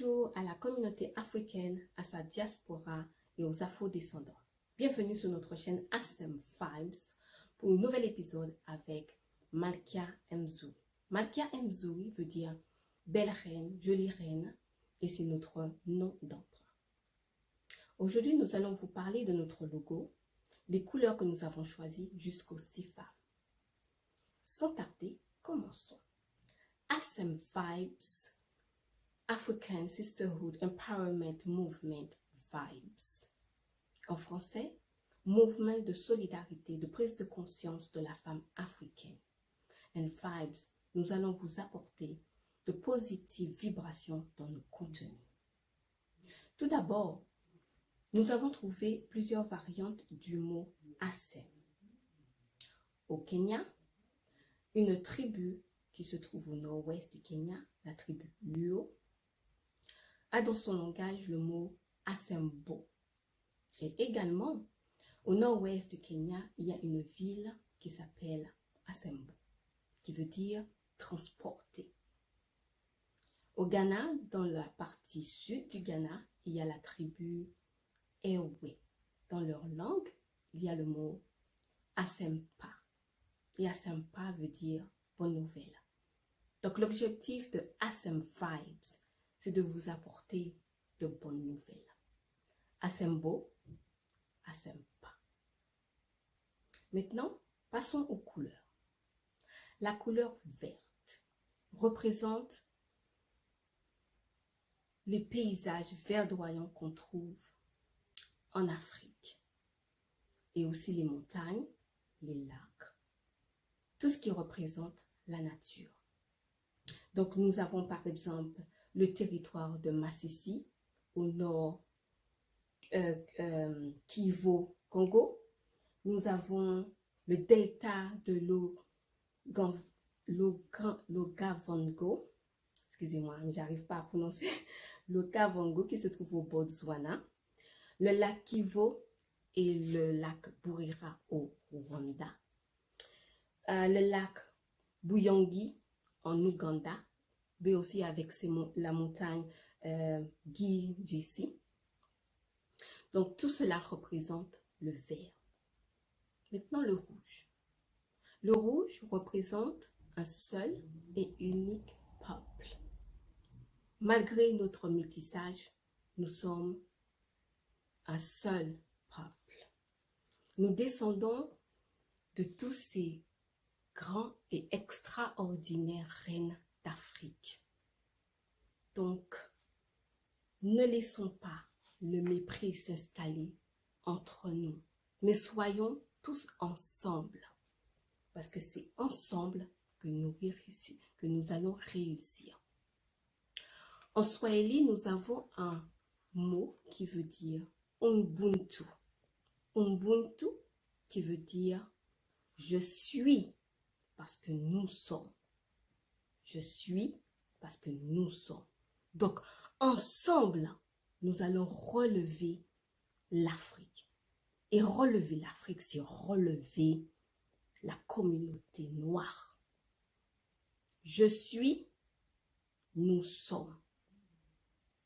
Bonjour à la communauté africaine, à sa diaspora et aux afro-descendants. Bienvenue sur notre chaîne ASEM Vibes pour un nouvel épisode avec Malkia Mzouri. Malkia Mzouri veut dire belle reine, jolie reine et c'est notre nom d'emprunt. Aujourd'hui, nous allons vous parler de notre logo, les couleurs que nous avons choisies jusqu'aux 6 femmes. Sans tarder, commençons. ASEM Vibes, African Sisterhood Empowerment Movement Vibes. En français, mouvement de solidarité, de prise de conscience de la femme africaine. And Vibes, nous allons vous apporter de positives vibrations dans nos contenus. Tout d'abord, nous avons trouvé plusieurs variantes du mot ASEM. Au Kenya, une tribu qui se trouve au nord-ouest du Kenya, la tribu Luo, a dans son langage le mot Asembo. Et également, au nord-ouest du Kenya, il y a une ville qui s'appelle Asembo, qui veut dire transporter. Au Ghana, dans la partie sud du Ghana, il y a la tribu Ewe. Dans leur langue, il y a le mot Asempa. Et Asempa veut dire bonne nouvelle. Donc l'objectif de ASEM Vibes, c'est de vous apporter de bonnes nouvelles. Asembo, Asempa. Maintenant, passons aux couleurs. La couleur verte représente les paysages verdoyants qu'on trouve en Afrique. Et aussi les montagnes, les lacs. Tout ce qui représente la nature. Donc nous avons par exemple le territoire de Masisi au nord Kivu-Congo. Nous avons le delta de l'Okavango. Excusez-moi, j'arrive pas à prononcer. L'Okavango qui se trouve au Botswana. Le lac Kivu et le lac Burira au Rwanda. Le lac Buyongi en Ouganda, mais aussi avec la montagne Gijesi. Donc tout cela représente le vert. Maintenant le rouge. Le rouge représente un seul et unique peuple. Malgré notre métissage, nous sommes un seul peuple. Nous descendons de tous ces grands et extraordinaires reines d'Afrique. Donc, ne laissons pas le mépris s'installer entre nous, mais soyons tous ensemble, parce que c'est ensemble que nous allons réussir. En Swahili, nous avons un mot qui veut dire Ubuntu. Ubuntu qui veut dire je suis parce que nous sommes. Je suis parce que nous sommes. Donc, ensemble, nous allons relever l'Afrique. Et relever l'Afrique, c'est relever la communauté noire. Je suis, nous sommes.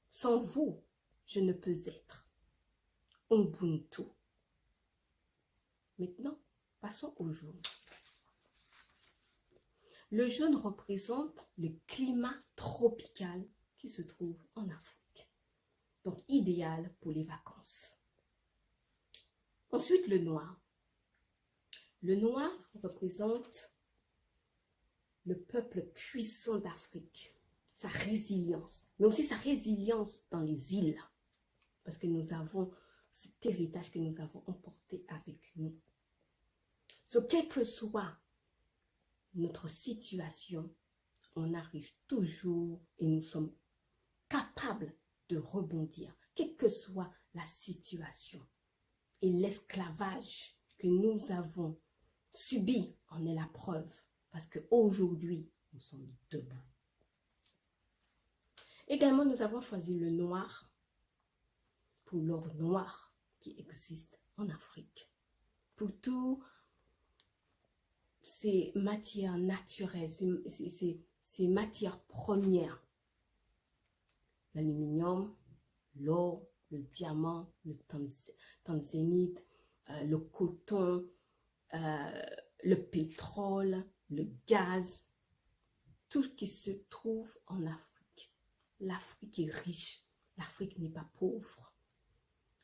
Sans vous, je ne peux être. Ubuntu. Maintenant, passons au jaune. Le jaune représente le climat tropical qui se trouve en Afrique. Donc, idéal pour les vacances. Ensuite, le noir. Le noir représente le peuple puissant d'Afrique, sa résilience, mais aussi sa résilience dans les îles, parce que nous avons cet héritage que nous avons emporté avec nous. Quelle que soit notre situation, on arrive toujours et nous sommes capables de rebondir, quelle que soit la situation. Et l'esclavage que nous avons subi en est la preuve, parce qu'aujourd'hui, nous sommes debout. Également, nous avons choisi le noir pour l'or noir qui existe en Afrique. Pour tout ces matières naturelles, ces matières premières, l'aluminium, l'or, le diamant, le tanzanite, le coton, le pétrole, le gaz, tout ce qui se trouve en Afrique. L'Afrique est riche, l'Afrique n'est pas pauvre.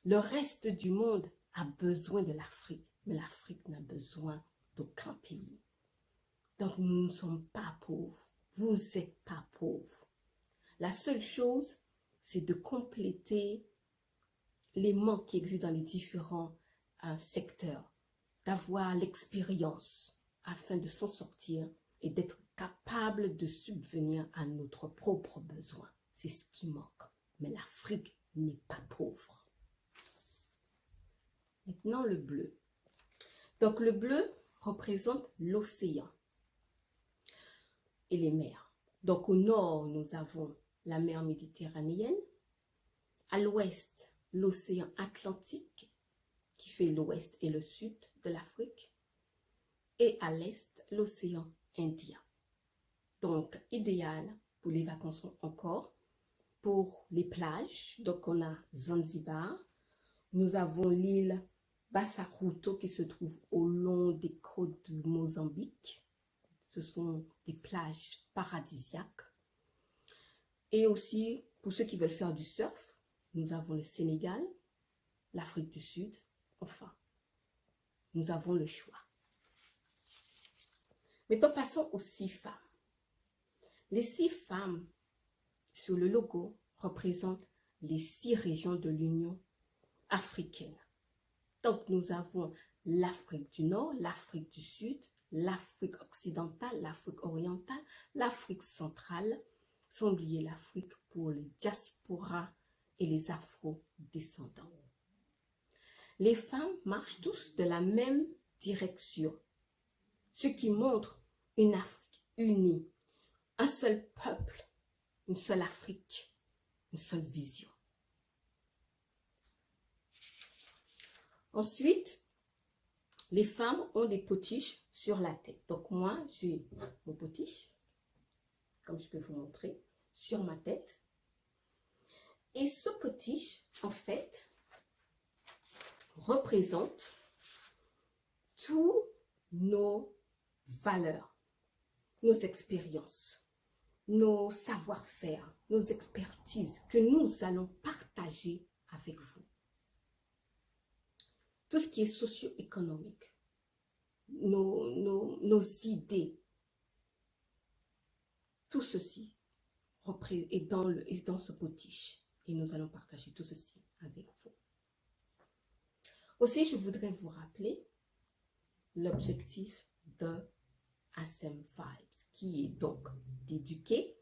Le reste du monde a besoin de l'Afrique, mais l'Afrique n'a besoin d'aucun pays. Donc nous ne sommes pas pauvres, vous n'êtes pas pauvres. La seule chose, c'est de compléter les manques qui existent dans les différents secteurs, d'avoir l'expérience afin de s'en sortir et d'être capable de subvenir à notre propre besoin. C'est ce qui manque. Mais l'Afrique n'est pas pauvre. Maintenant, le bleu. Donc, le bleu représente l'océan et les mers. Donc, au nord, nous avons la mer Méditerranéenne. À l'ouest, l'océan Atlantique, qui fait l'ouest et le sud de l'Afrique. Et à l'est, l'océan Indien. Donc, idéal pour les vacances encore. Pour les plages, donc on a Zanzibar. Nous avons l'île Bassarouto qui se trouve au long des côtes du Mozambique. Ce sont des plages paradisiaques. Et aussi, pour ceux qui veulent faire du surf, nous avons le Sénégal, l'Afrique du Sud. Enfin, nous avons le choix. Maintenant, passons aux 6 femmes. Les 6 femmes sur le logo représentent les 6 régions de l'Union africaine. Donc, nous avons l'Afrique du Nord, l'Afrique du Sud, l'Afrique occidentale, l'Afrique orientale, l'Afrique centrale, sans oublier l'Afrique pour les diasporas et les afro-descendants. Les femmes marchent tous de la même direction, ce qui montre une Afrique unie, un seul peuple, une seule Afrique, une seule vision. Ensuite, les femmes ont des potiches sur la tête. Donc moi, j'ai mon potiche, comme je peux vous montrer, sur ma tête. Et ce potiche, en fait, représente tous nos valeurs, nos expériences, nos savoir-faire, nos expertises que nous allons partager avec vous. Tout ce qui est socio-économique, nos idées, tout ceci est dans ce potiche et nous allons partager tout ceci avec vous. Aussi, je voudrais vous rappeler l'objectif de ASEM Vibes, qui est donc d'éduquer,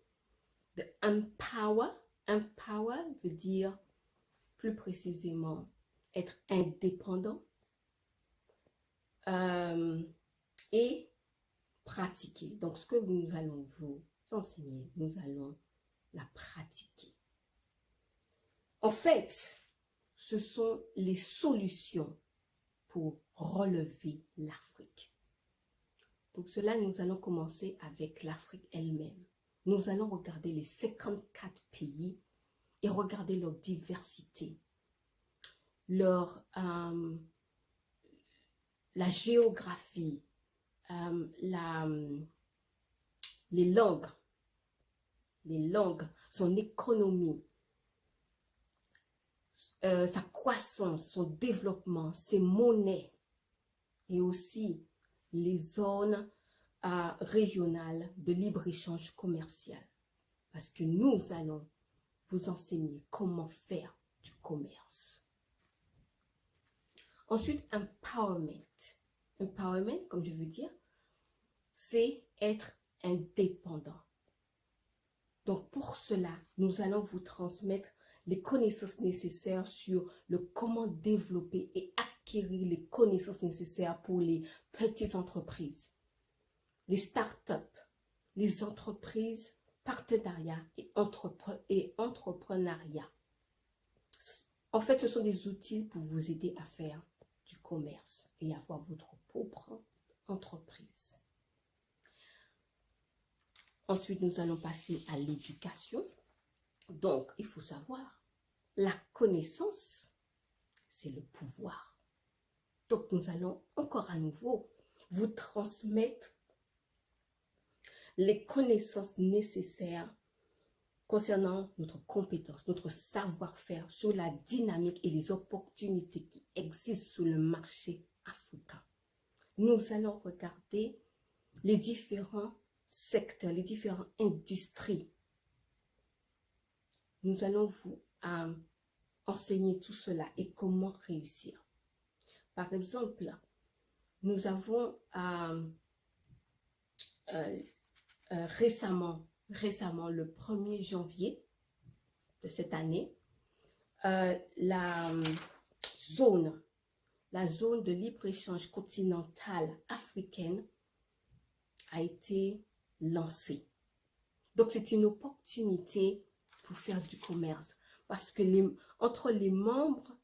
de empower. Empower veut dire plus précisément être indépendant et pratiquer. Donc, ce que nous allons vous enseigner, nous allons la pratiquer. En fait, ce sont les solutions pour relever l'Afrique. Pour cela, nous allons commencer avec l'Afrique elle-même. Nous allons regarder les 54 pays et regarder leur diversité, la géographie, les langues, son économie, sa croissance, son développement, ses monnaies et aussi les zones régionales de libre-échange commercial. Parce que nous allons vous enseigner comment faire du commerce. Ensuite, empowerment. Empowerment, comme je veux dire, c'est être indépendant. Donc, pour cela, nous allons vous transmettre les connaissances nécessaires sur le comment développer et acquérir les connaissances nécessaires pour les petites entreprises, les startups, les entreprises, partenariats et entrepreneuriat. En fait, ce sont des outils pour vous aider à faire du commerce et avoir votre propre entreprise. Ensuite, nous allons passer à l'éducation. Donc, il faut savoir, la connaissance, c'est le pouvoir. Donc, nous allons encore à nouveau vous transmettre les connaissances nécessaires concernant notre compétence, notre savoir-faire sur la dynamique et les opportunités qui existent sur le marché africain. Nous allons regarder les différents secteurs, les différentes industries. Nous allons vous enseigner tout cela et comment réussir. Par exemple, nous avons récemment, le 1er janvier de cette année, la zone de libre-échange continentale africaine a été lancée. Donc, c'est une opportunité pour faire du commerce parce que entre les membres,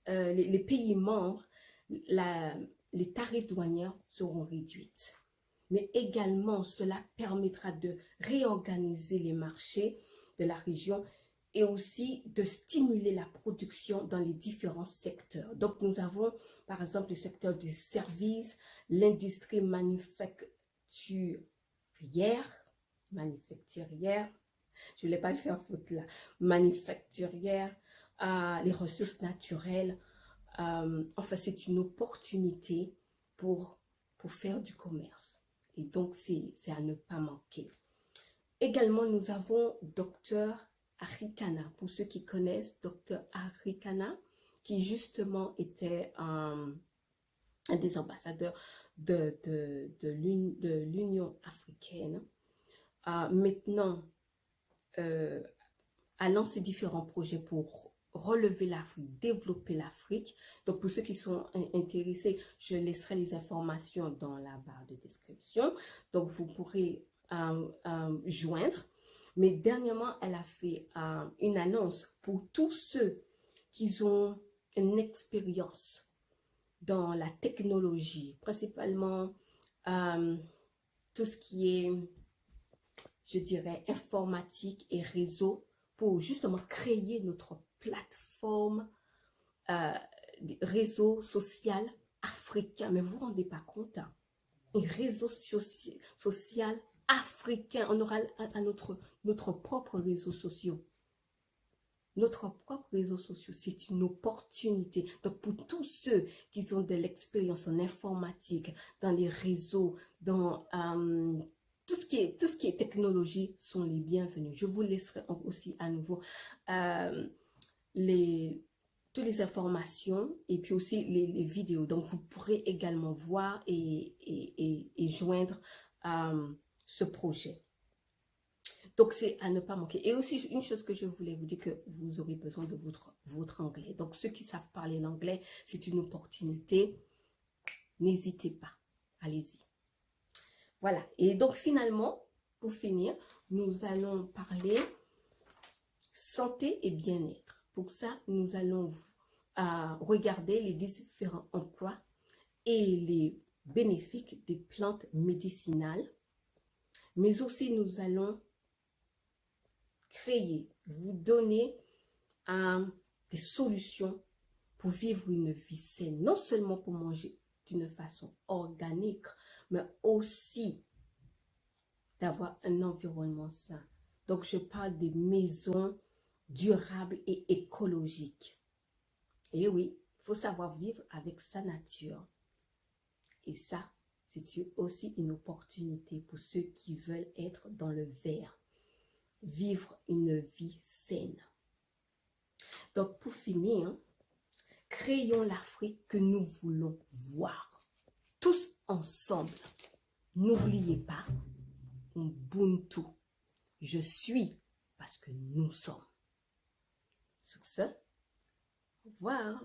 les pays membres, les tarifs douaniers seront réduits. Mais également, cela permettra de réorganiser les marchés de la région et aussi de stimuler la production dans les différents secteurs. Donc, nous avons, par exemple, le secteur des services, l'industrie manufacturière, je ne voulais pas le faire faute là, manufacturière, les ressources naturelles. Enfin, c'est une opportunité pour faire du commerce. Et donc, c'est à ne pas manquer. Également, nous avons Dr Arikana. Pour ceux qui connaissent Dr Arikana, qui justement était un des ambassadeurs de l'Union africaine. Maintenant, a lancé différents projets pour relever l'Afrique, développer l'Afrique. Donc, pour ceux qui sont intéressés, je laisserai les informations dans la barre de description. Donc, vous pourrez joindre. Mais dernièrement, elle a fait une annonce pour tous ceux qui ont une expérience dans la technologie, principalement tout ce qui est, je dirais, informatique et réseau, pour justement créer notre plateforme réseau social africain. Mais vous ne vous rendez pas compte, hein? Un réseau social africain. On aura notre propre réseau social. Notre propre réseau social, c'est une opportunité. Donc, pour tous ceux qui ont de l'expérience en informatique, dans les réseaux, dans tout ce qui est technologie, sont les bienvenus. Je vous laisserai aussi à nouveau toutes les informations et puis aussi les vidéos. Donc, vous pourrez également voir et joindre ce projet. Donc, c'est à ne pas manquer. Et aussi, une chose que je voulais vous dire, que vous aurez besoin de votre anglais. Donc, ceux qui savent parler l'anglais, c'est une opportunité. N'hésitez pas. Allez-y. Voilà. Et donc, finalement, pour finir, nous allons parler santé et bien-être. Pour ça, nous allons regarder les différents emplois et les bénéfices des plantes médicinales. Mais aussi, nous allons créer, vous donner des solutions pour vivre une vie saine. Non seulement pour manger d'une façon organique, mais aussi d'avoir un environnement sain. Donc, je parle des maisons durables et écologiques. Et oui, il faut savoir vivre avec sa nature. Et ça, c'est aussi une opportunité pour ceux qui veulent être dans le vert. Vivre une vie saine. Donc, pour finir, créons l'Afrique que nous voulons voir. Tous ensemble. N'oubliez pas, Ubuntu. Je suis parce que nous sommes. Sur ce, au revoir.